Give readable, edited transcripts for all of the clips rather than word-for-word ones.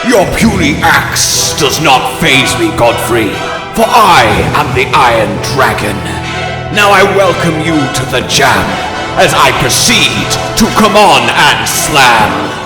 Your puny axe does not faze me, Godfrey, for I am the Iron Dragon. Now I welcome you to the jam, as I proceed to come on and slam.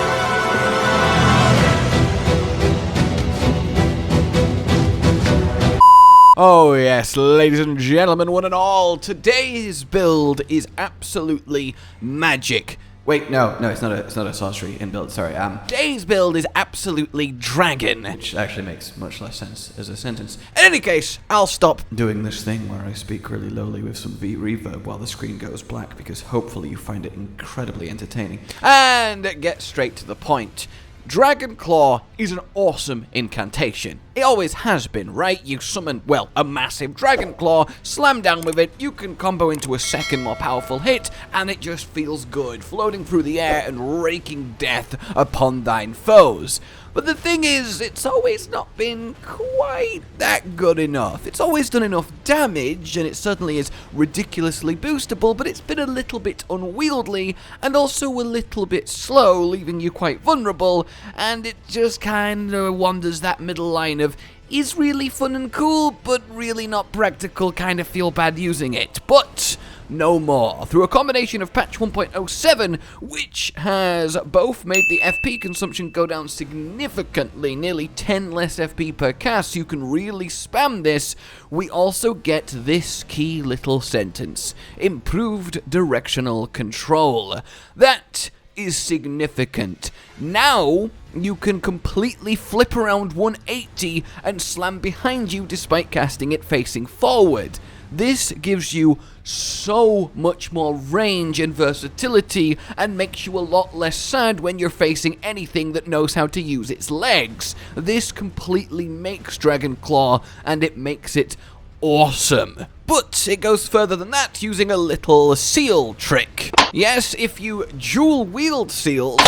Oh yes, ladies and gentlemen, one and all, today's build is absolutely magic. Wait, no, it's not a sorcery in build, sorry. Today's build is absolutely dragon, which actually makes much less sense as a sentence. In any case, I'll stop doing this thing where I speak really lowly with some reverb while the screen goes black, because hopefully you find it incredibly entertaining. And get straight to the point. Dragon Claw is an awesome incantation. It always has been, right? You summon, well, a massive Dragon Claw, slam down with it, you can combo into a second more powerful hit, and it just feels good, floating through the air and raking death upon thine foes. But the thing is, it's always not been quite that good enough. It's always done enough damage, and it certainly is ridiculously boostable, but it's been a little bit unwieldy, and also a little bit slow, leaving you quite vulnerable, and it just kind of wanders that middle line of is really fun and cool, but really not practical, kind of feel bad using it. But no more. Through a combination of patch 1.07, which has both made the FP consumption go down significantly, nearly 10 less FP per cast, so you can really spam this, we also get this key little sentence: improved directional control. That is significant. Now you can completely flip around 180 and slam behind you despite casting it facing forward. This gives you so much more range and versatility and makes you a lot less sad when you're facing anything that knows how to use its legs. This completely makes Dragon Claw, and it makes it awesome. But it goes further than that, using a little seal trick. Yes, if you dual wield seals,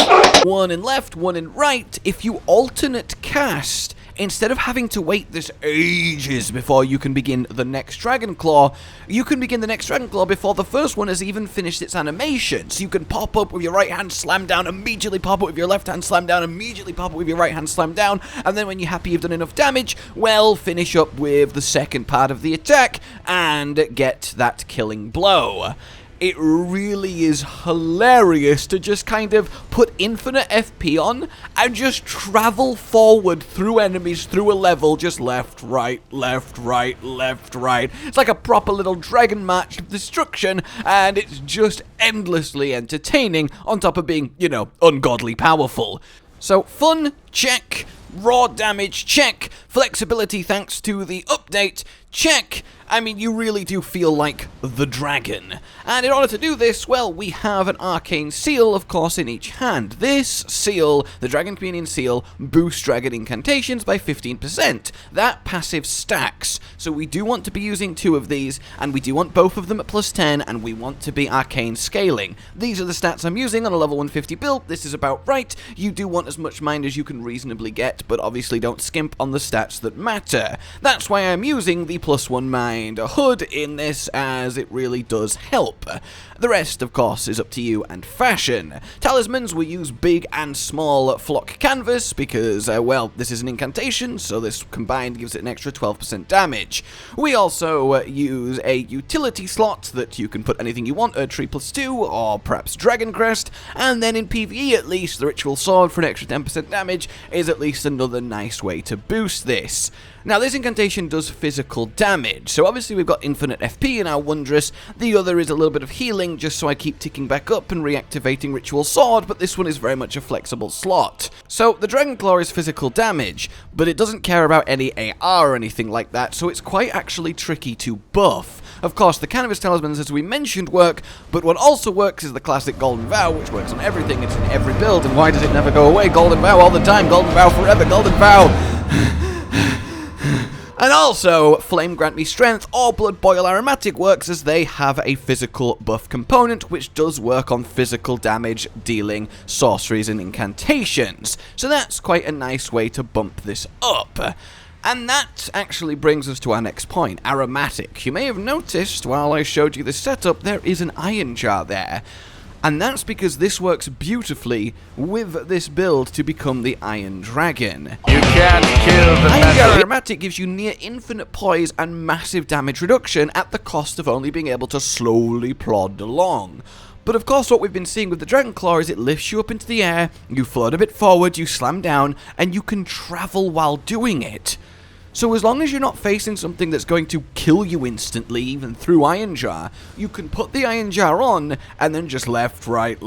one in left, one in right, if you alternate cast, instead of having to wait this ages before you can begin the next Dragon Claw, you can begin the next Dragon Claw before the first one has even finished its animation. So you can pop up with your right hand, slam down, immediately pop up with your left hand, slam down, immediately pop up with your right hand, slam down, and then when you're happy you've done enough damage, well, finish up with the second part of the attack and get that killing blow. It really is hilarious to just kind of put infinite FP on and just travel forward through enemies through a level, just left, right, left, right, left, right. It's like a proper little dragon march of destruction, and it's just endlessly entertaining on top of being, you know, ungodly powerful. So, fun, check. Raw damage, check. Flexibility thanks to the update, check. I mean, you really do feel like the dragon. And in order to do this, well, we have an arcane seal, of course, in each hand. This seal, the Dragon Communion seal, boosts dragon incantations by 15%. That passive stacks. So we do want to be using 2 of these, and we do want both of them at plus 10, and we want to be arcane scaling. These are the stats I'm using on a level 150 build. This is about right. You do want as much mind as you can reasonably get, but obviously don't skimp on the stats that matter. That's why I'm using the plus 1 mind hood in this, as it really does help. The rest, of course, is up to you and fashion. Talismans will use big and small flock canvas because, well, this is an incantation, so this combined gives it an extra 12% damage. We also use a utility slot that you can put anything you want, Tree plus 2, or perhaps Dragon Crest, and then in PvE at least, the Ritual Sword for an extra 10% damage is at least another nice way to boost this. Now, this incantation does physical damage, so obviously we've got infinite FP in our Wondrous. The other is a little bit of healing, just so I keep ticking back up and reactivating Ritual Sword, but this one is very much a flexible slot. So, the Dragon Claw is physical damage, but it doesn't care about any AR or anything like that, so it's quite actually tricky to buff. Of course, the Canvas Talismans, as we mentioned, work, but what also works is the classic Golden Vow, which works on everything, it's in every build, and why does it never go away? Golden Vow all the time, Golden Vow forever, Golden Vow! And also, Flame Grant Me Strength or Blood Boil Aromatic works as they have a physical buff component, which does work on physical damage dealing sorceries and incantations. So that's quite a nice way to bump this up. And that actually brings us to our next point, Aromatic. You may have noticed while I showed you the setup, there is an Ironjar there. And that's because this works beautifully with this build to become the Iron Dragon. You can't kill the Ironjar Aromatic gives you near infinite poise and massive damage reduction at the cost of only being able to slowly plod along. But of course what we've been seeing with the Dragon Claw is it lifts you up into the air, you float a bit forward, you slam down, and you can travel while doing it. So as long as you're not facing something that's going to kill you instantly, even through Ironjar, you can put the Ironjar on, and then just left, right,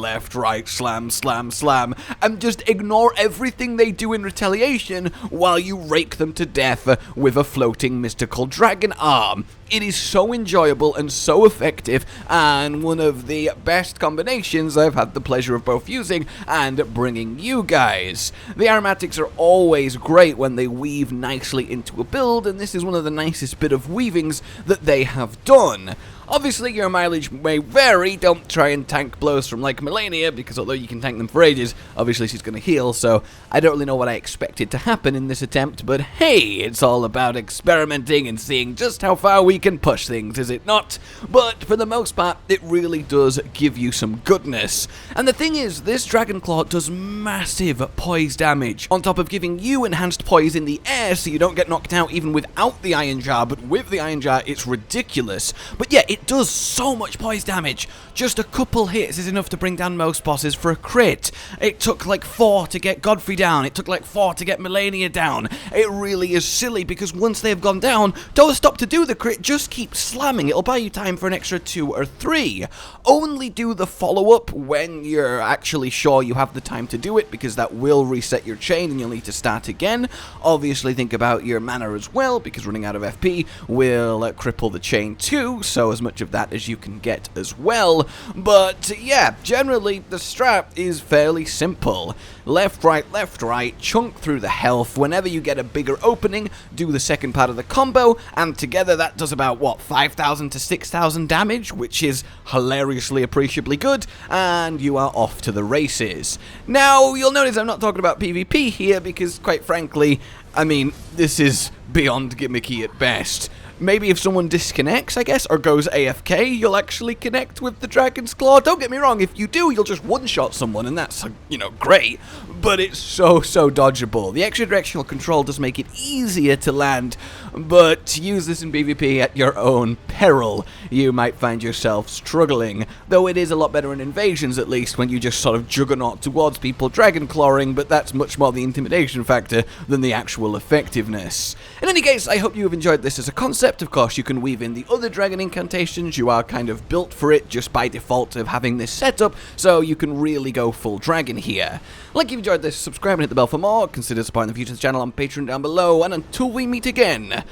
slam, slam, slam, and just ignore everything they do in retaliation while you rake them to death with a floating mystical dragon arm. It is so enjoyable and so effective, and one of the best combinations I've had the pleasure of both using and bringing you guys. The aromatics are always great when they weave nicely into a build, and this is one of the nicest bit of weavings that they have done. Obviously, your mileage may vary. Don't try and tank blows from like Melania, because although you can tank them for ages, obviously she's going to heal, so I don't really know what I expected to happen in this attempt, but hey, it's all about experimenting and seeing just how far we can push things, is it not? But for the most part, it really does give you some goodness. And the thing is, this Dragon Claw does massive poise damage, on top of giving you enhanced poise in the air, so you don't get knocked out even without the Ironjar, but with the Ironjar, it's ridiculous. But yeah, it does so much poise damage. Just a couple hits is enough to bring down most bosses for a crit. It took like 4 to get Godfrey down. It took like 4 to get Melania down. It really is silly because once they've gone down, don't stop to do the crit, just keep slamming. It'll buy you time for an extra 2 or 3. Only do the follow-up when you're actually sure you have the time to do it, because that will reset your chain and you'll need to start again. Obviously think about your mana as well, because running out of FP will cripple the chain too, so as much of that as you can get as well. But yeah, generally the strat is fairly simple. Left, right, chunk through the health. Whenever you get a bigger opening, do the second part of the combo, and together that does about, what, 5,000 to 6,000 damage, which is hilariously appreciably good, and you are off to the races. Now, you'll notice I'm not talking about PvP here, because quite frankly, I mean, this is beyond gimmicky at best. Maybe if someone disconnects, I guess, or goes AFK, you'll actually connect with the Dragon's Claw. Don't get me wrong, if you do, you'll just one-shot someone, and that's, you know, great. But it's so dodgeable. The extra directional control does make it easier to land, but to use this in PvP at your own peril, you might find yourself struggling. Though it is a lot better in invasions, at least, when you just sort of juggernaut towards people dragon clawing, but that's much more the intimidation factor than the actual effectiveness. In any case, I hope you have enjoyed this as a concept. Of course, you can weave in the other dragon incantations. You are kind of built for it just by default of having this setup, so you can really go full dragon here. Like if you enjoyed this, subscribe and hit the bell for more. Consider supporting the future channel on Patreon down below, and until we meet again,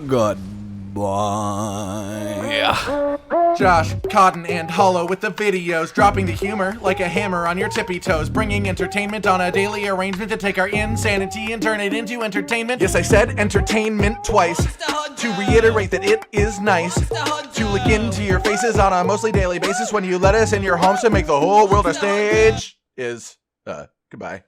goodbye. Josh, Cotton, and Hollow with the videos, dropping the humor like a hammer on your tippy toes, bringing entertainment on a daily arrangement to take our insanity and turn it into entertainment. Yes, I said entertainment twice, to reiterate that it is nice to look into your faces on a mostly daily basis when you let us in your homes to make the whole world a stage. Goodbye.